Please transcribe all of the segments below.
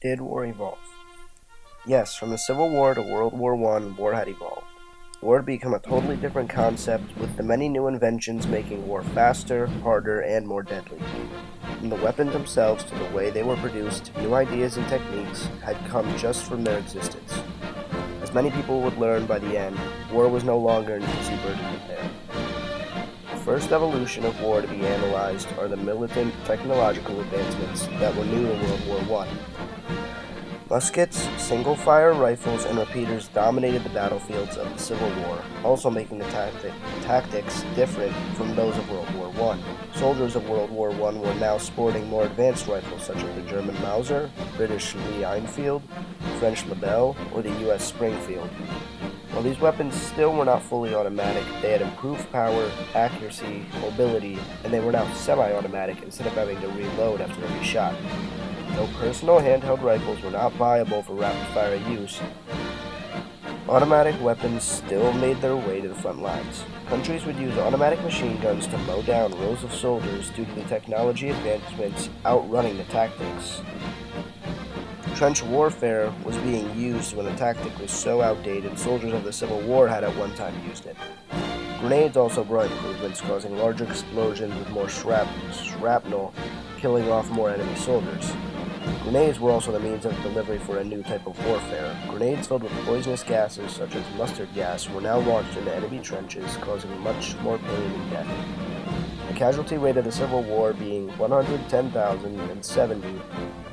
Did war evolve? Yes, from the Civil War to World War I, war had evolved. War had become a totally different concept, with the many new inventions making war faster, harder, and more deadly. From the weapons themselves to the way they were produced, new ideas and techniques had come just from their existence. As many people would learn by the end, war was no longer an easy bird to prepare. The first evolution of war to be analyzed are the militant technological advancements that were new to World War I. Muskets, single-fire rifles, and repeaters dominated the battlefields of the Civil War, also making the tactics different from those of World War I. Soldiers of World War I were now sporting more advanced rifles such as the German Mauser, British Lee Enfield, French Lebel, or the U.S. Springfield. While these weapons still were not fully automatic, they had improved power, accuracy, mobility, and they were now semi-automatic instead of having to reload after every shot. Though personal handheld rifles were not viable for rapid-fire use, automatic weapons still made their way to the front lines. Countries would use automatic machine guns to mow down rows of soldiers due to the technology advancements outrunning the tactics. Trench warfare was being used when the tactic was so outdated, soldiers of the Civil War had at one time used it. Grenades also brought improvements, causing larger explosions with more shrapnel, killing off more enemy soldiers. Grenades were also the means of delivery for a new type of warfare. Grenades filled with poisonous gases, such as mustard gas, were now launched into enemy trenches, causing much more pain and death. The casualty rate of the Civil War, being 110,070,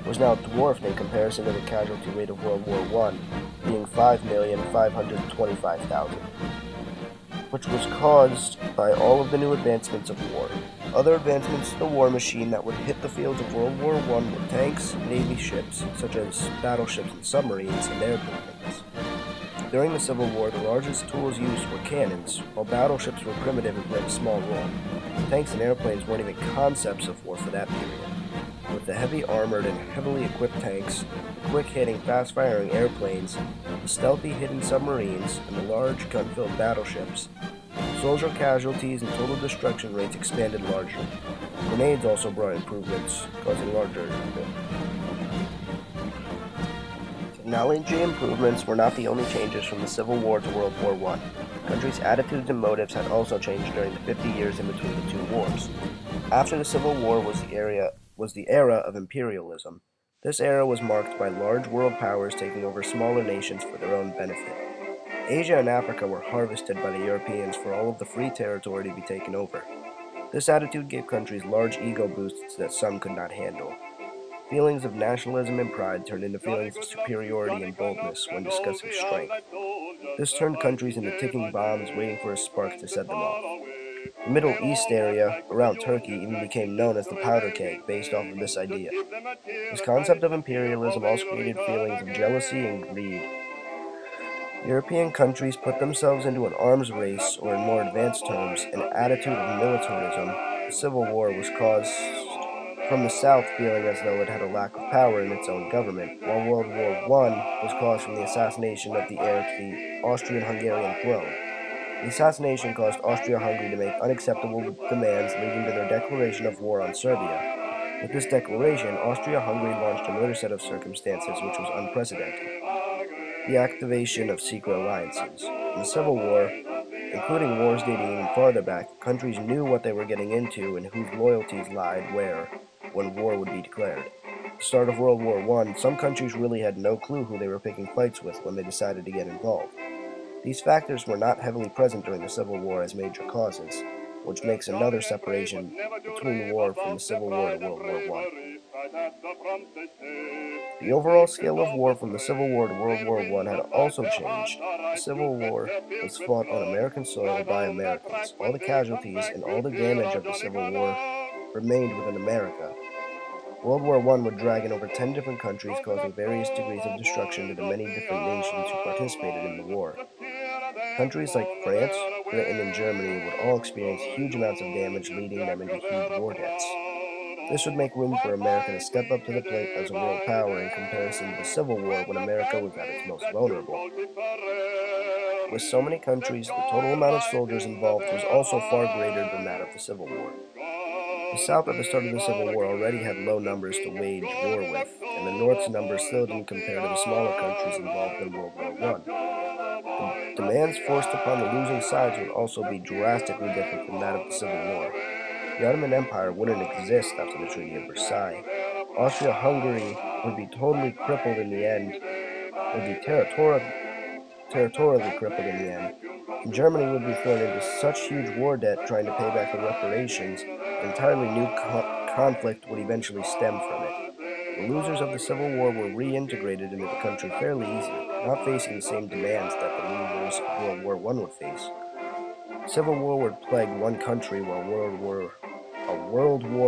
was now dwarfed in comparison to the casualty rate of World War I, being 5,525,000, which was caused by all of the new advancements of war. Other advancements to the war machine that would hit the fields of World War I were tanks, Navy ships, such as battleships and submarines, and airplanes. During the Civil War, the largest tools used were cannons, while battleships were primitive and played a small role. Tanks and airplanes weren't even concepts of war for that period. With the heavy armored and heavily equipped tanks, the quick-hitting, fast-firing airplanes, the stealthy hidden submarines, and the large gun-filled battleships, soldier casualties and total destruction rates expanded largely. Grenades also brought improvements, causing larger impact. Technology improvements were not the only changes from the Civil War to World War I. Countries' attitudes and motives had also changed during the 50 years in between the two wars. After the Civil War was the era of imperialism. This era was marked by large world powers taking over smaller nations for their own benefit. Asia and Africa were harvested by the Europeans for all of the free territory to be taken over. This attitude gave countries large ego boosts that some could not handle. Feelings of nationalism and pride turned into feelings of superiority and boldness when discussing strength. This turned countries into ticking bombs waiting for a spark to set them off. The Middle East area, around Turkey, even became known as the powder keg, based off of this idea. This concept of imperialism also created feelings of jealousy and greed. European countries put themselves into an arms race, or in more advanced terms, an attitude of militarism. The Civil War was caused from the South feeling as though it had a lack of power in its own government, while World War I was caused from the assassination of the heir to the Austrian-Hungarian throne. The assassination caused Austria-Hungary to make unacceptable demands, leading to their declaration of war on Serbia. With this declaration, Austria-Hungary launched another set of circumstances which was unprecedented: the activation of secret alliances. In the Civil War, including wars dating even farther back, countries knew what they were getting into and whose loyalties lied where when war would be declared. At the start of World War I, some countries really had no clue who they were picking fights with when they decided to get involved. These factors were not heavily present during the Civil War as major causes, which makes another separation between the war from the Civil War to World War I. The overall scale of war from the Civil War to World War I had also changed. The Civil War was fought on American soil by Americans. All the casualties and all the damage of the Civil War remained within America. World War I would drag in over 10 different countries, causing various degrees of destruction to the many different nations who participated in the war. Countries like France, Britain, and Germany would all experience huge amounts of damage, leading them into huge war debts. This would make room for America to step up to the plate as a world power in comparison to the Civil War, when America was at its most vulnerable. With so many countries, the total amount of soldiers involved was also far greater than that of the Civil War. The South at the start of the Civil War already had low numbers to wage war with, and the North's numbers still didn't compare to the smaller countries involved in World War I. The demands forced upon the losing sides would also be drastically different from that of the Civil War. The Ottoman Empire wouldn't exist after the Treaty of Versailles. Austria-Hungary would be totally crippled in the end, would be territorially crippled in the end, and Germany would be thrown into such huge war debt trying to pay back the reparations, an entirely new conflict would eventually stem from it. The losers of the Civil War were reintegrated into the country fairly easily, not facing the same demands that the losers of World War I would face. Civil War would plague one country while World War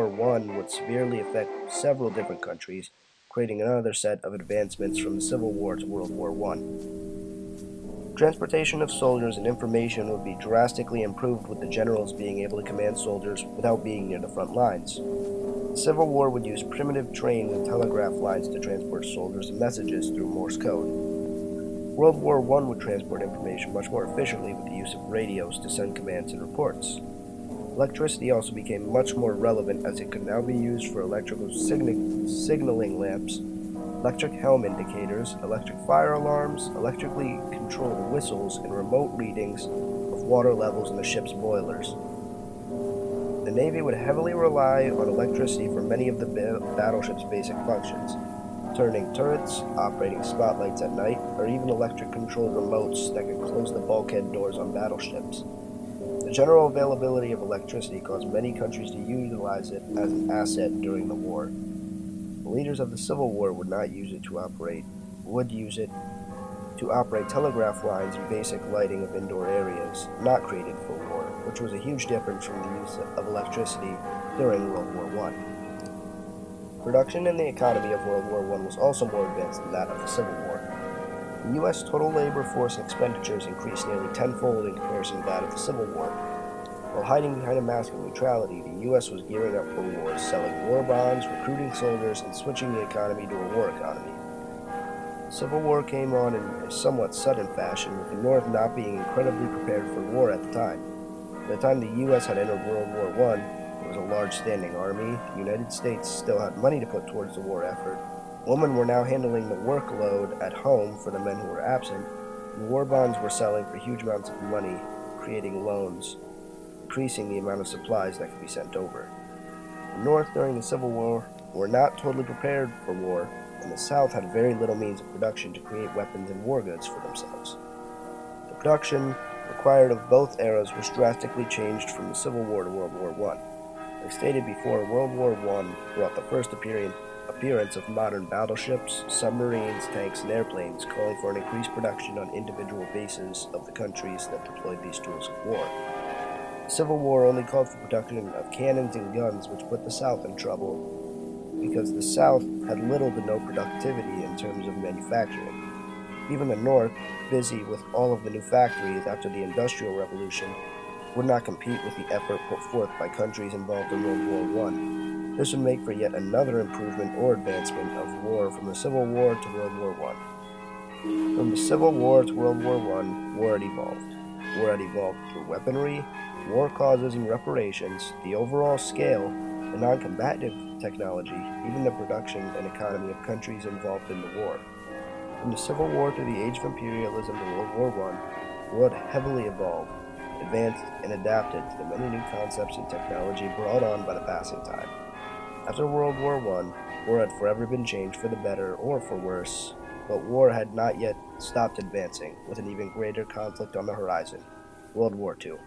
I would severely affect several different countries, creating another set of advancements from the Civil War to World War I. Transportation of soldiers and information would be drastically improved with the generals being able to command soldiers without being near the front lines. The Civil War would use primitive trains and telegraph lines to transport soldiers and messages through Morse code. World War I would transport information much more efficiently with the use of radios to send commands and reports. Electricity also became much more relevant as it could now be used for electrical signaling lamps, electric helm indicators, electric fire alarms, electrically controlled whistles, and remote readings of water levels in the ship's boilers. The Navy would heavily rely on electricity for many of the battleship's basic functions, turning turrets, operating spotlights at night, or even electric-controlled remotes that could close the bulkhead doors on battleships. The general availability of electricity caused many countries to utilize it as an asset during the war. The leaders of the Civil War would use it to operate telegraph lines and basic lighting of indoor areas, not created for war, which was a huge difference from the use of electricity during World War I. Production in the economy of World War I was also more advanced than that of the Civil War. The U.S. total labor force expenditures increased nearly tenfold in comparison to that of the Civil War. While hiding behind a mask of neutrality, the U.S. was gearing up for war, selling war bonds, recruiting soldiers, and switching the economy to a war economy. The Civil War came on in a somewhat sudden fashion, with the North not being incredibly prepared for war at the time. By the time the U.S. had entered World War I, there was a large standing army, the United States still had money to put towards the war effort, women were now handling the workload at home for the men who were absent, and war bonds were selling for huge amounts of money, creating loans, increasing the amount of supplies that could be sent over. The North during the Civil War were not totally prepared for war, and the South had very little means of production to create weapons and war goods for themselves. The production required of both eras was drastically changed from the Civil War to World War I. As stated before, World War I brought the first appearance of modern battleships, submarines, tanks, and airplanes, calling for an increased production on individual bases of the countries that deployed these tools of war. The Civil War only called for production of cannons and guns, which put the South in trouble because the South had little to no productivity in terms of manufacturing. Even the North, busy with all of the new factories after the Industrial Revolution, would not compete with the effort put forth by countries involved in World War I. This would make for yet another improvement or advancement of war from the Civil War to World War I. From the Civil War to World War I, war had evolved. War had evolved through weaponry, war causes and reparations, the overall scale, the non-combative technology, even the production and economy of countries involved in the war. From the Civil War to the age of imperialism to World War I, the world heavily evolved, advanced, and adapted to the many new concepts and technology brought on by the passing time. After World War I, war had forever been changed for the better or for worse, but war had not yet stopped advancing, with an even greater conflict on the horizon, World War II.